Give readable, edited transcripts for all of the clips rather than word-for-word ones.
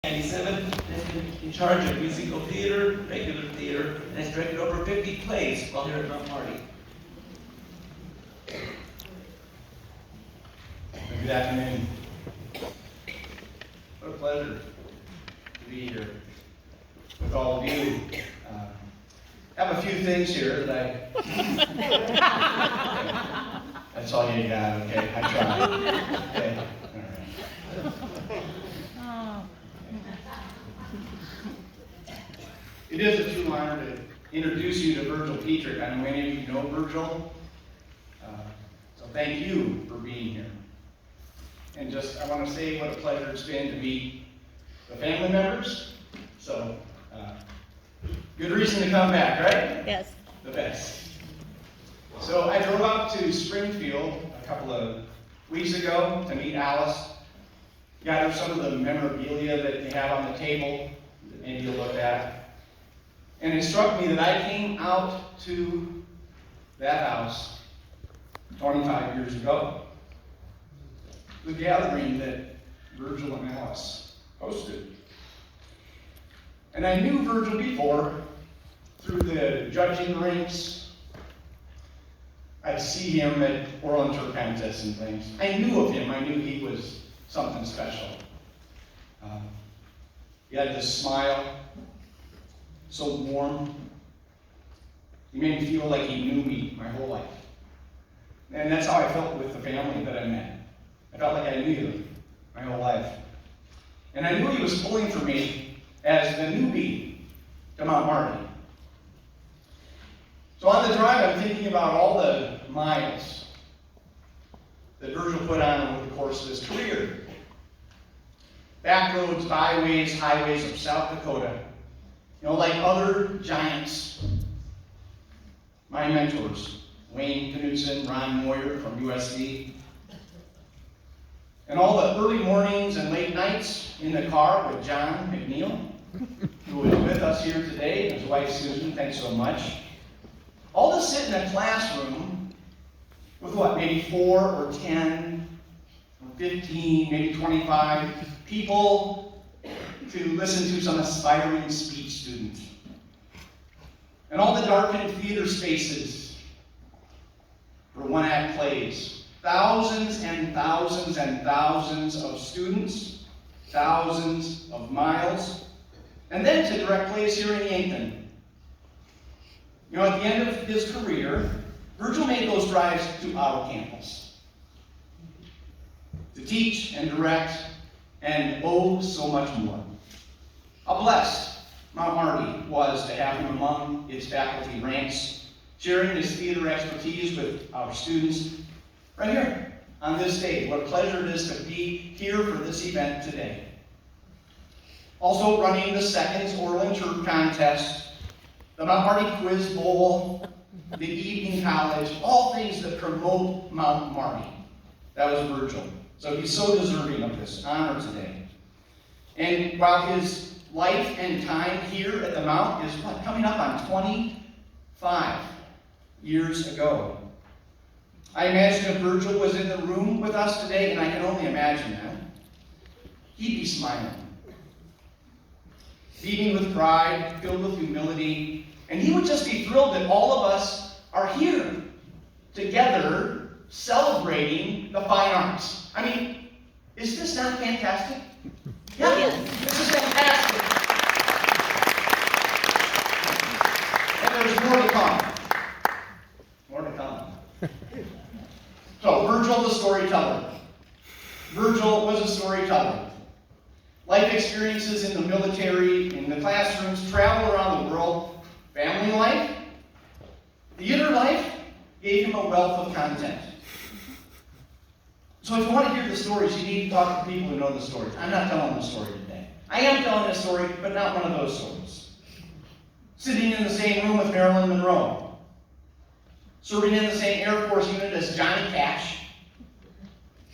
1997, and has been in charge of musical theater, regular theater, and has directed over 50 plays while here at Mount Marty. Good afternoon. What a pleasure to be here with all of you. I have a few things here that That's all you got, okay? I tried. Okay, all right. It is a true honor to introduce you to Virgil Petrik. I know many of you know Virgil, so thank you for being here. And just, I want to say what a pleasure it's been to meet the family members. So, good reason to come back, right? Yes. The best. So I drove up to Springfield a couple of weeks ago to meet Alice. Got her some of the memorabilia that they have on the table that maybe you'll look at. And it struck me that I came out to that house 25 years ago. The gathering that Virgil and Alice hosted. And I knew Virgil before through the judging ranks. I'd see him at oral and contests and things. I knew of him. I knew he was something special. He had this smile, so warm. He made me feel like he knew me my whole life. And that's how I felt with the family that I met. I felt like I knew them my whole life. And I knew he was pulling for me as the newbie to Mount Marty. So on the drive, I'm thinking about all the miles that Virgil put on over the course of his career. Back roads, byways, highways of South Dakota. You know, like other giants, my mentors, Wayne Knutson, Ron Moyer from USD. And all the early mornings and late nights in the car with John McNeil, who is with us here today, and his wife Susan, thanks so much. All to sit in a classroom with what, maybe 4 or 10 or 15, maybe 25 people to listen to some aspiring speech student. And all the darkened theater spaces for one-act plays. Thousands and thousands and thousands of students, thousands of miles, and then to direct plays here in Yankton. You know, at the end of his career, Virgil made those drives to our campus to teach and direct and oh, so much more. How blessed Mount Marty was to have him among its faculty ranks, sharing his theater expertise with our students right here on this stage. What a pleasure it is to be here for this event today. Also running the seconds oral and church contest, the Mount Marty Quiz Bowl, the evening college, all things that promote Mount Marty. That was Virgil. So he's so deserving of this honor today. And while his life and time here at the Mount is coming up on 25 years ago. I imagine if Virgil was in the room with us today, and I can only imagine that, he'd be smiling. Beaming with pride, filled with humility, and he would just be thrilled that all of us are here together celebrating the fine arts. I mean, is this not fantastic? Yeah, this is fantastic. And there's more to come. More to come. So, Virgil the storyteller. Virgil was a storyteller. Life experiences in the military, in the classrooms, travel around the world, family life, theater life gave him a wealth of content. So if you want to hear the stories, you need to talk to people who know the stories. I'm not telling the story today. I am telling a story, but not one of those stories. Sitting in the same room with Marilyn Monroe. Serving in the same Air Force unit as Johnny Cash.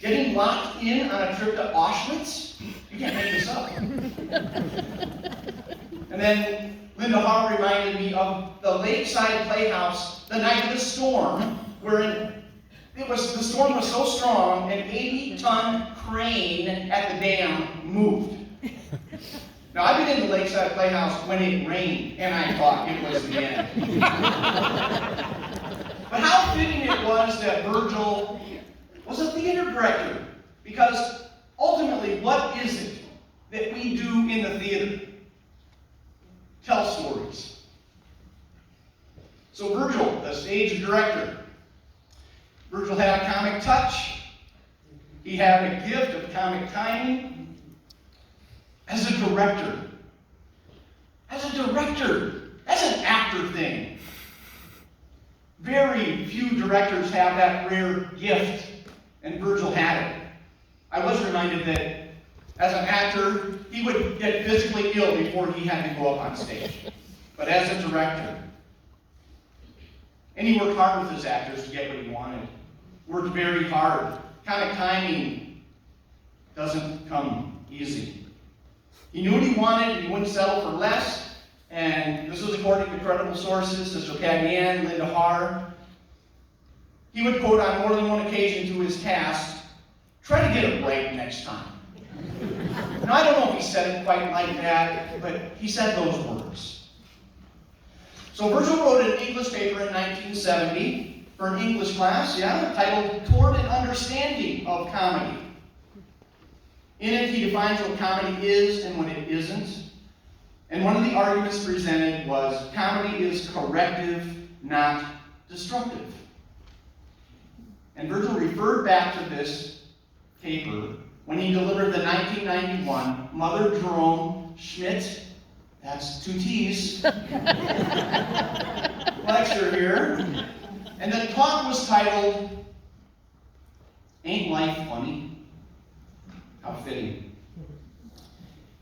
Getting locked in on a trip to Auschwitz. You can't make this up. And then Linda Hall reminded me of the Lakeside Playhouse the night of the storm, where the storm was so strong, an 80-ton crane at the dam moved. Now, I've been in the Lakeside Playhouse when it rained, and I thought it was the end. But how fitting it was that Virgil was a theater director. Because ultimately, what is it that we do in the theater? Tell stories. So Virgil, the stage director, Virgil had a comic touch. He had a gift of comic timing. As a director, that's an actor thing. Very few directors have that rare gift, and Virgil had it. I was reminded that as an actor, he would get physically ill before he had to go up on stage. But as a director, and he worked hard with his actors to get what he wanted. Worked very hard. Comic timing doesn't come easy. He knew what he wanted, and he wouldn't settle for less. And this was according to credible sources, such as Caddy Ann, Linda Haar. He would quote on more than one occasion to his cast, "Try to get it right next time." Now, I don't know if he said it quite like that, but he said those words. So Virgil wrote an English paper in 1970 for an English class, titled "Toward an Understanding of Comedy." In it, he defines what comedy is and what it isn't. And one of the arguments presented was comedy is corrective, not destructive. And Virgil referred back to this paper when he delivered the 1991 Mother Jerome Schmidt, that's 2 T's, lecture here. And the talk was titled, "Ain't Life Funny?" How fitting.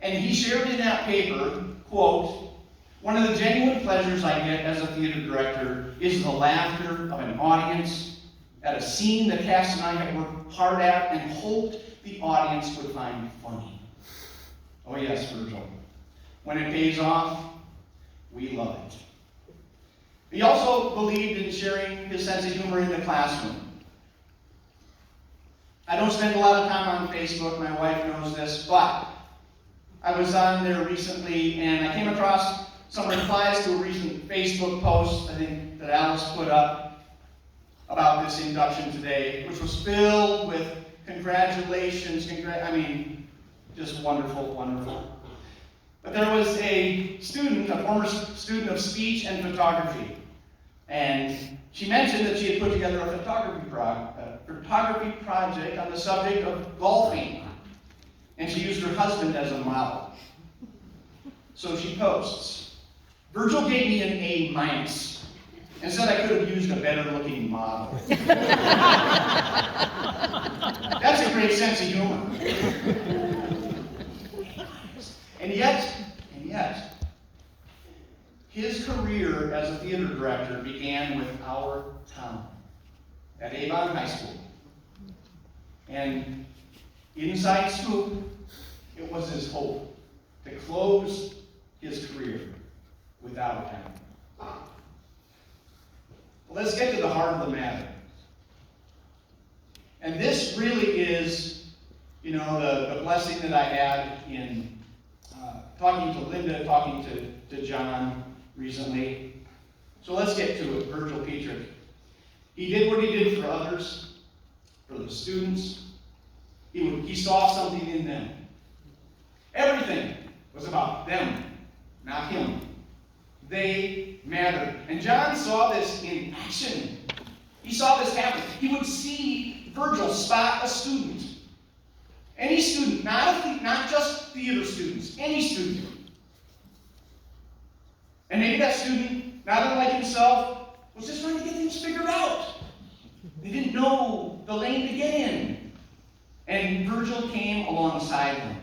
And he shared in that paper, quote, "One of the genuine pleasures I get as a theater director is the laughter of an audience at a scene the cast and I have worked hard at and hoped the audience would find funny." Oh yes, Virgil. When it pays off, we love it. He also believed in sharing his sense of humor in the classroom. I don't spend a lot of time on Facebook, my wife knows this, but I was on there recently and I came across some replies to a recent Facebook post, I think, that Alice put up about this induction today, which was filled with congratulations, just wonderful, wonderful. But there was a student, a former student of speech and photography, and she mentioned that she had put together a photography project on the subject of golfing, and she used her husband as a model. So she posts, "Virgil gave me an A- and said I could have used a better looking model." That's a great sense of humor. And yet, his career as a theater director began with our town at Avon High School. And inside scoop, it was his hope to close his career without a town. Let's get to the heart of the matter. And this really is, the blessing that I had in talking to Linda, talking to John recently. So let's get to it. Virgil Petrik. He did what he did for others, for the students. He saw something in them. Everything was about them, not him. They mattered. And John saw this in action. He saw this happen. He would see Virgil spot a student. Any student, not just theater students, any student. And maybe that student, not unlike himself, was just trying to get things figured out. They didn't know the lane to get in. And Virgil came alongside them.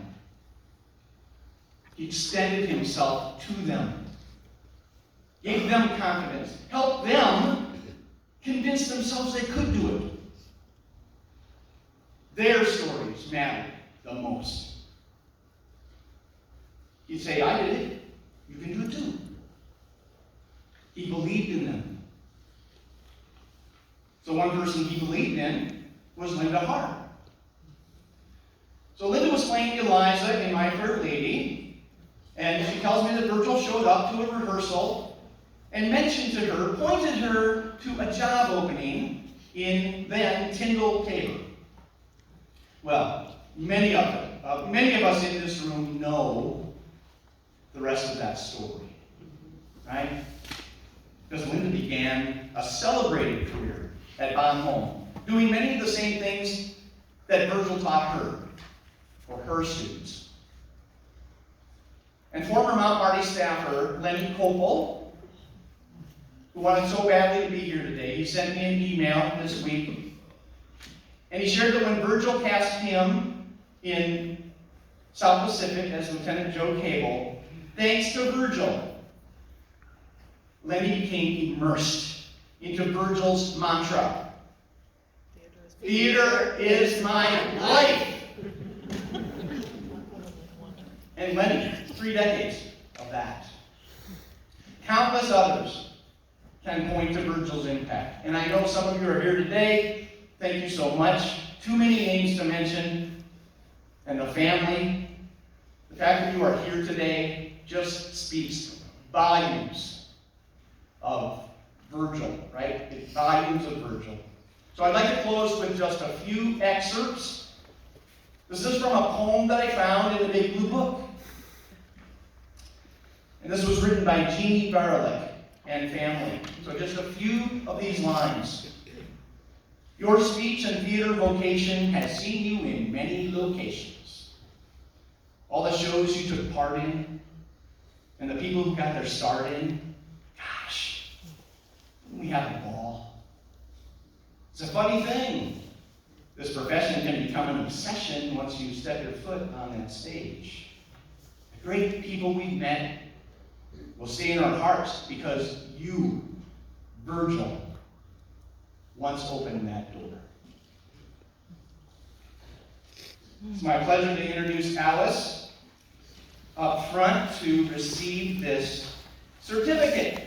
He extended himself to them, gave them confidence, helped them convince themselves they could do it. Their stories mattered the most. He'd say, "I did it. You can do it too." He believed in them. So one person he believed in was Linda Haar. So Linda was playing Eliza in My Fair Lady. and she tells me that Virgil showed up to a rehearsal and mentioned to her, pointed her to a job opening in then Tyndall Tabor. Well, many of us in this room know the rest of that story, right? Because Linda began a celebrated career at Bon Home, doing many of the same things that Virgil taught her, or her students. And former Mount Marty staffer Lenny Copel, who wanted so badly to be here today, he sent me an email this week, and he shared that when Virgil cast him in South Pacific as Lieutenant Joe Cable, thanks to Virgil, Lenny became immersed into Virgil's mantra. Theater is my life. And Lenny, 3 decades of that. Countless others can point to Virgil's impact. And I know some of you are here today. Thank you so much. Too many names to mention. And the family. The fact that you are here today just speaks volumes of Virgil, right? Volumes of Virgil. So I'd like to close with just a few excerpts. This is from a poem that I found in the Big Blue Book. And this was written by Jeannie Baralik and family. So just a few of these lines. Your speech and theater vocation has seen you in many locations. All the shows you took part in, and the people who got their start in, gosh, we have a ball. It's a funny thing. This profession can become an obsession once you step your foot on that stage. The great people we've met will stay in our hearts because you, Virgil, once opened that door. It's my pleasure to introduce Alice up front to receive this certificate.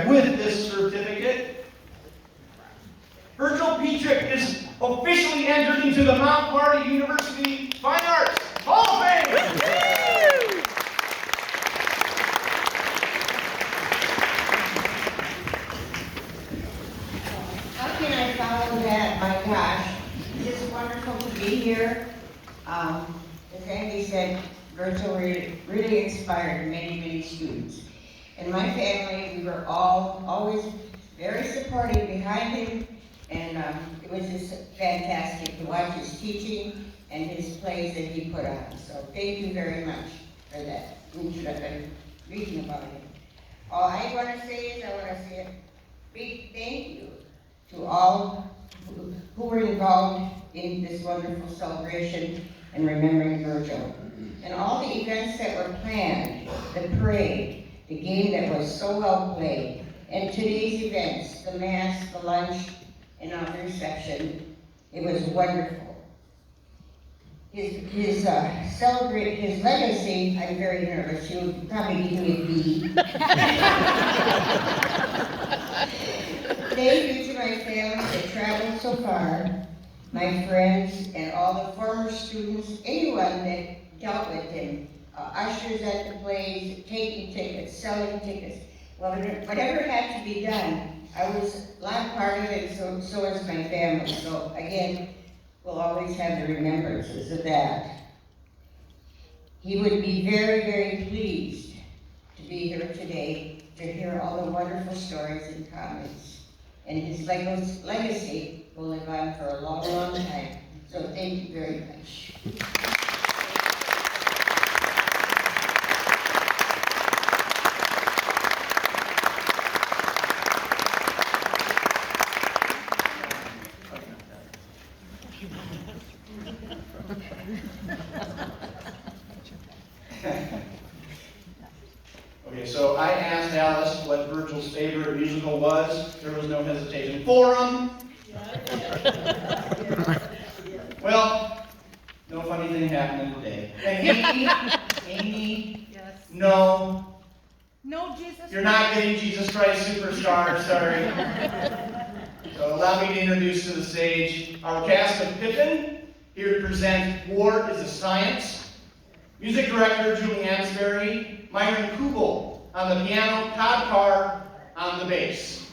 With this certificate, Virgil Petrik is officially entered into the Mount Marty University Fine Arts Hall of Fame. How can I follow that? My gosh, it's wonderful to be here. As Andy said, Virgil really inspired many students. And my family, we were all always very supportive behind him, and it was just fantastic to watch his teaching and his plays that he put on. So thank you very much for that reading about him. All I want to say is I want to say a big thank you to all who were involved in this wonderful celebration and remembering Virgil. And all the events that were planned, the parade, the game that was so well played, and today's events, the mass, the lunch, and our reception, it was wonderful. His legacy, I'm very nervous, he'll probably give me a B. Thank you to my family that traveled so far, my friends, and all the former students, anyone that dealt with him. Ushers at the plays, taking tickets, selling tickets, whatever had to be done, I was a lot part of it, and so was my family. So again, we'll always have the remembrances of that. He would be very pleased to be here today to hear all the wonderful stories and comments. And his legacy will live on for a long time. So thank you very much. Alice what Virgil's favorite musical was, there was no hesitation. Forum. Well, no funny thing happening today. And Amy, Yes. no, No, Jesus. you're not getting Jesus Christ Superstar, sorry. So allow me to introduce to the stage our cast of Pippin, here to present War is a Science. Music director Julie Ansberry, Myron Kugel on the piano, Todd Carr on the bass.